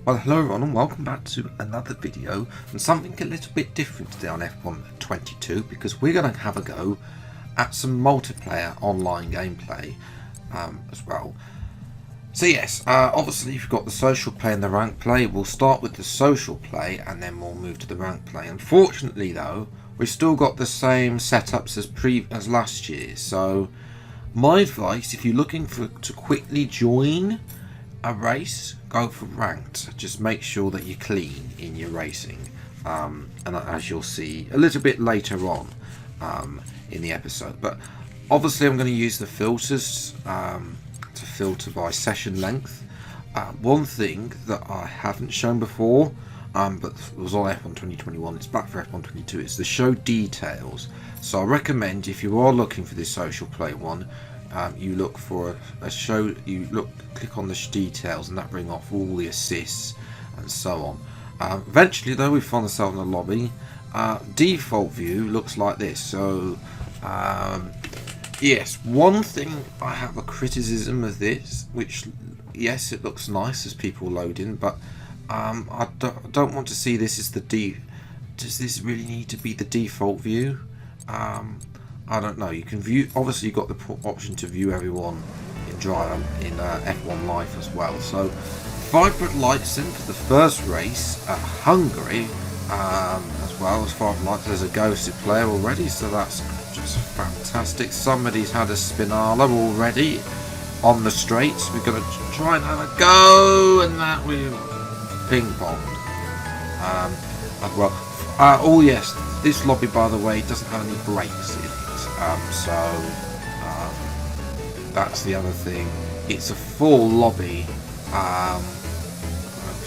Well, hello everyone and welcome back to another video and something a little bit different today on F122 because we're going to have a go at some multiplayer online gameplay as well. So yes, obviously you've got the social play and the rank play. We'll start with the social play and then we'll move to the rank play. Unfortunately though, we've still got the same setups as last year. So my advice, if you're looking to quickly join a race, go for ranked. Just make sure that you're clean in your racing, and as you'll see a little bit later on in the episode. But obviously I'm going to use the filters to filter by session length. One thing that I haven't shown before, but was on F1 2021, it's back for F1 22, is the show details. So I recommend, if you are looking for this social play one, you look for a show, click on the details, and that bring off all the assists and so on. Eventually though, we find ourselves in the lobby. Default view looks like this. So yes, one thing I have a criticism of this, which yes, it looks nice as people load in, but I don't want to see this as the does this really need to be the default view? I don't know. You can view, obviously you've got the option to view everyone in F1 Live as well. So Vibrant Lights in for the first race at Hungary, as well as Vibrant Lights. There's a ghosted player already, so that's just fantastic. Somebody's had a Spinala already on the straights. We're going to try and have a go, and that we ping ponged as well. Oh yes, this lobby by the way doesn't have any brakes in it. That's the other thing. It's a full lobby,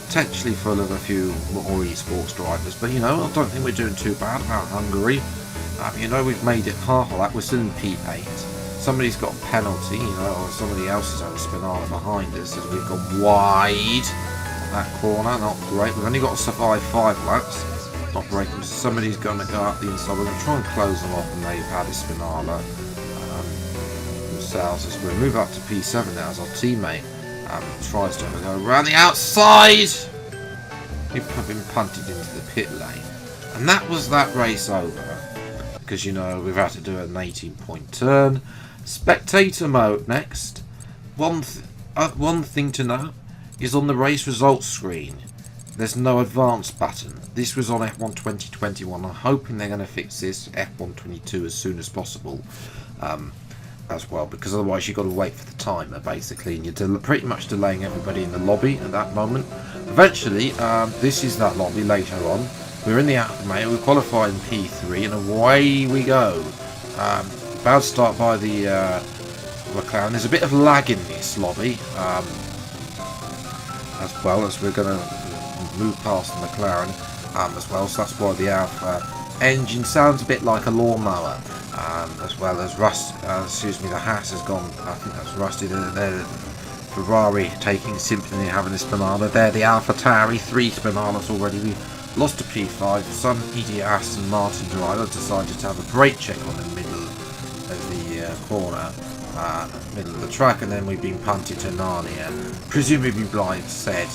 potentially full of a few more esports drivers, but you know, I don't think we're doing too bad about Hungary. You know, we've made it half of that. We're still in P8. Somebody's got a penalty, you know, or somebody else has had a Spinala behind us as we've gone wide on that corner. Not great. We've only got to survive 5 laps. Not breaking, so somebody's going to go up the inside. We're going to try and close them off, and they've had a Spinala themselves as we move up to P7 now as our teammate tries to go around the outside. We've been punted into the pit lane, and that was that race over because you know we've had to do an 18-point turn. Spectator mode next. One thing to note is on the race results screen, there's no advance button. This was on F1 2021. I'm hoping they're going to fix this F1 22 as soon as possible as well, because otherwise you've got to wait for the timer basically, and you're pretty much delaying everybody in the lobby at that moment. Eventually, this is that lobby later on. We're in the Alfa Romeo, we qualify in P3, and away we go. Bad start by the McLaren. There's a bit of lag in this lobby as well, as we're going to move past the McLaren as well, so that's why the Alfa engine sounds a bit like a lawnmower, as well as the Haas has gone, I think that's rusty. They're Ferrari taking Symphony, having a Spinala there, the Alpha Tauri, 3 Spinalas already. We lost to P5, some idiot Aston Martin driver decided to have a brake check on the middle of the corner, middle of the track, and then we've been punted to Narnia, presumably blind said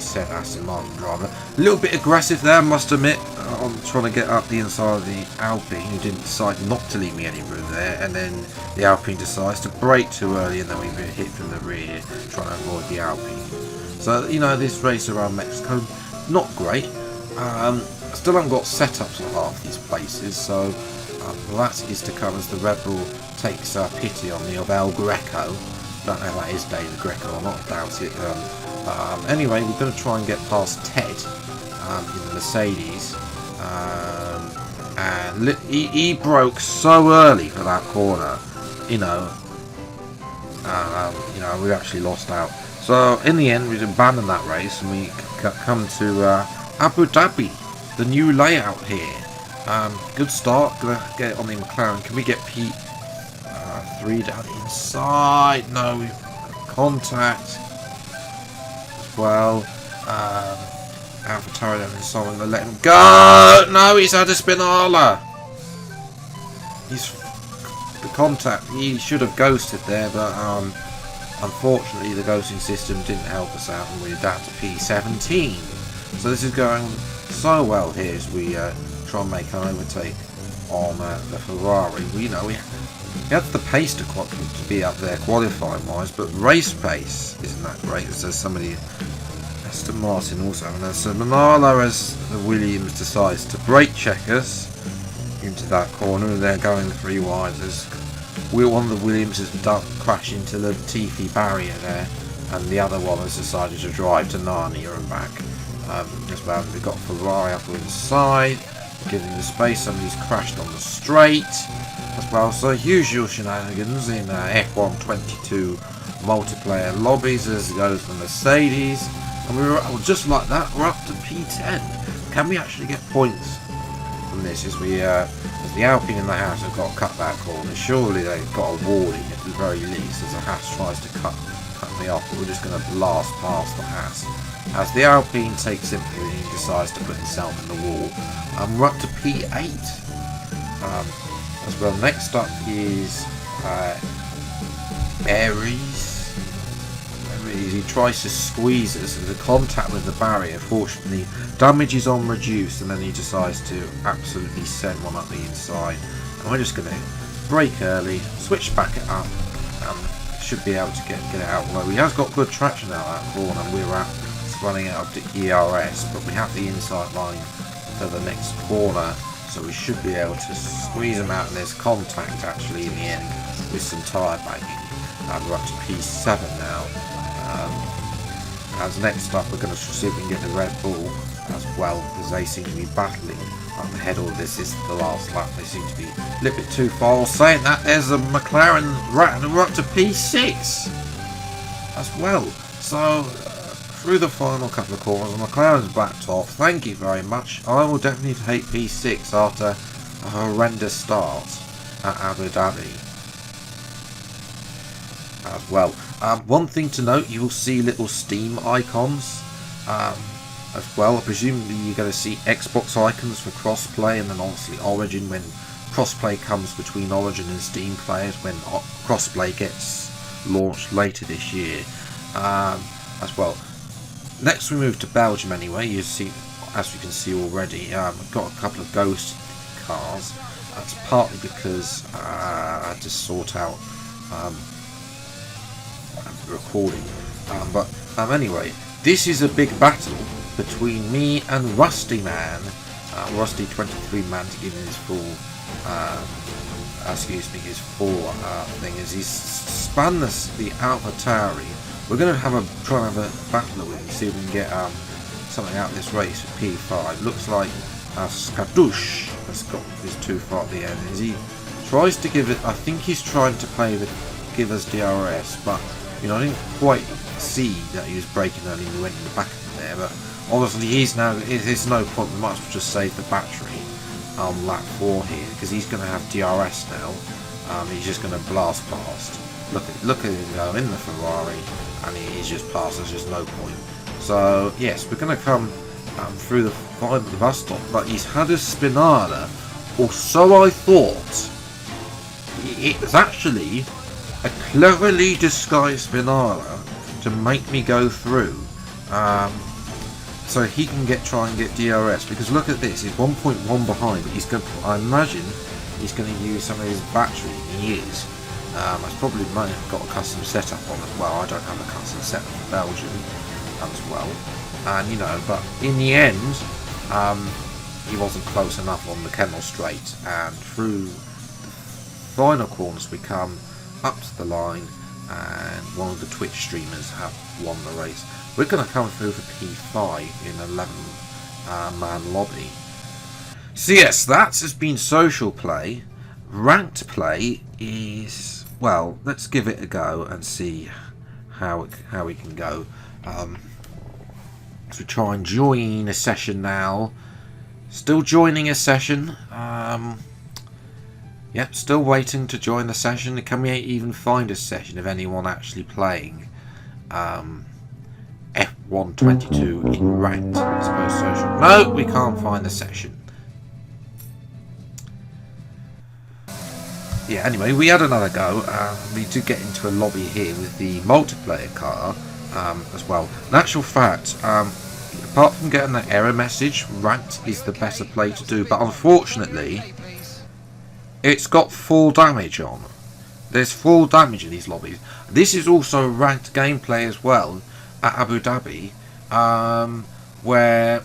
said Aston Martin driver. A little bit aggressive there, I must admit, on trying to get up the inside of the Alpine, who didn't decide not to leave me any room there, and then the Alpine decides to brake too early, and then we've been hit from the rear trying to avoid the Alpine. So, you know, this race around Mexico, not great. Still haven't got setups at half these places, so that is to come as the Red Bull takes pity on me of El Greco. Don't know if that is David Greco or not, I doubt it. Anyway, we're going to try and get past Ted in the Mercedes, and he broke so early for that corner. You know, we actually lost out. So in the end, we abandoned that race and we come to Abu Dhabi, the new layout here. Good start. Gonna get it on the McLaren. Can we get P3 down the inside? No, we've got contact. Well, Alpha Tauri down inside. I'm gonna let him go. No, he's had a Spinala. He's the contact. He should have ghosted there, but unfortunately the ghosting system didn't help us out and we're down to P17. So this is going so well here as we try and make an overtake on the Ferrari. We had the pace to be up there qualifying wise, but race pace isn't that great. There's somebody, Aston Martin also, and so Manala as the Williams decides to brake check us into that corner, and they're going 3 wide as one of the Williams has crashed into the Latifi barrier there, and the other one has decided to drive to Narnia and back. As well, we've got Ferrari up inside, giving the space. Somebody's crashed on the straight as well. So usual shenanigans in F1 22 multiplayer lobbies as goes the Mercedes, and we were just like that. We're up to P10. Can we actually get points from this? As the Alpine and the Haas have got to cut that corner. Surely they've got a warning at the very least as the Haas tries to cut me off, but we're just going to blast past the Haas. As the Alpine takes him and he decides to put himself in the wall. We're up to P8 as well. Next up is Aries. He tries to squeeze us, and the contact with the barrier, fortunately, damage is on reduced, and then he decides to absolutely send one up the inside. And we're just going to brake early, switch back it up, and should be able to get it out. Although he has got good traction out that corner, and we're running out of the ERS, but we have the inside line for the next corner, so we should be able to squeeze them out, and there's contact actually in the end with some tyre banging. And we're up to P7 now. As next up we're going to see if we can get the Red Bull as well, because they seem to be battling up ahead. Or this is the last lap, they seem to be a little bit too far. Saying that, there's a McLaren rat, and we're up to P6 as well. So through the final couple of corners, the McLaren's backed off. Thank you very much. I will definitely take P6 after a horrendous start at Abu Dhabi as well. One thing to note, you will see little Steam icons as well. Presumably you're going to see Xbox icons for crossplay, and then obviously Origin when crossplay comes between Origin and Steam players, when crossplay gets launched later this year as well. Next we move to Belgium anyway. You see, as you can see already, I've got a couple of ghost cars. That's partly because I had to sort out recording, but anyway, this is a big battle between me and Rusty Man, Rusty 23 Man, to give him his full thing, as he's spun the AlphaTauri. We're going to try and have a battle with him, see if we can get something out of this race at P5. Looks like Skadoosh has got this too far at the end, as he tries to give it. I think he's trying to give us DRS, but I didn't quite see that he was braking early and we went in the back of him there. But obviously there's no point. We might as well just save the battery on lap 4 here, because he's going to have DRS now. He's just going to blast past. Look at him go in the Ferrari, and he's just passed. There's just no point. So yes, we're going to come through the final bus stop, but he's had a Spinada, or so I thought. It was actually a cleverly disguised Spinada to make me go through, so he can try and get DRS. Because look at this, he's 1.1 behind, but I imagine he's going to use some of his battery. He is. I probably might have got a custom setup on as well. I don't have a custom setup for Belgium as well, and but in the end, he wasn't close enough on the Kemmel Straight, and through the final corners we come up to the line, and one of the Twitch streamers have won the race. We're going to come through for P5 in 11 man lobby. So yes, that has been social play. Ranked play is, well, let's give it a go and see how we can go. So try and join a session now. Still joining a session. Yep, still waiting to join the session. Can we even find a session of anyone actually playing F1 22 in ranked, I suppose, social? No, we can't find the session. yeah, anyway, we had another go. We did get into a lobby here with the multiplayer car as well. In actual fact, apart from getting that error message, ranked is the better play to do, but unfortunately, it's got full damage on. There's full damage in these lobbies. This is also ranked gameplay as well at Abu Dhabi, where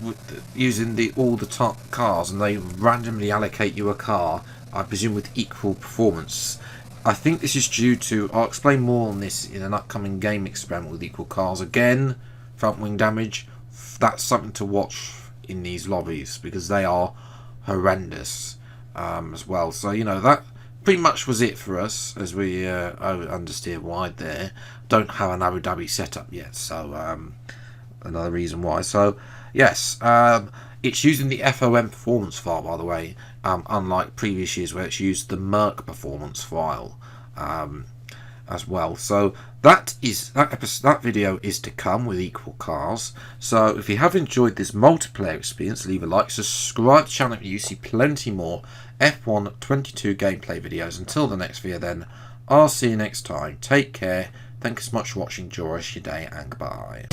using all the top cars, and they randomly allocate you a car, I presume with equal performance. I think this is due to, I'll explain more on this in an upcoming game experiment with equal cars. Again, front wing damage, that's something to watch in these lobbies because they are horrendous as well. So, you know, that pretty much was it for us as we understeer wide there. Don't have an Abu Dhabi setup yet, so another reason why. So, yes, it's using the FOM performance file, by the way, unlike previous years where it's used the Merc performance file as well. So that video is to come with equal cars. So if you have enjoyed this multiplayer experience, leave a like, subscribe to the channel if you see plenty more F1 22 gameplay videos. Until the next video then, I'll see you next time. Take care. Thank you so much for watching. Enjoy your day and goodbye.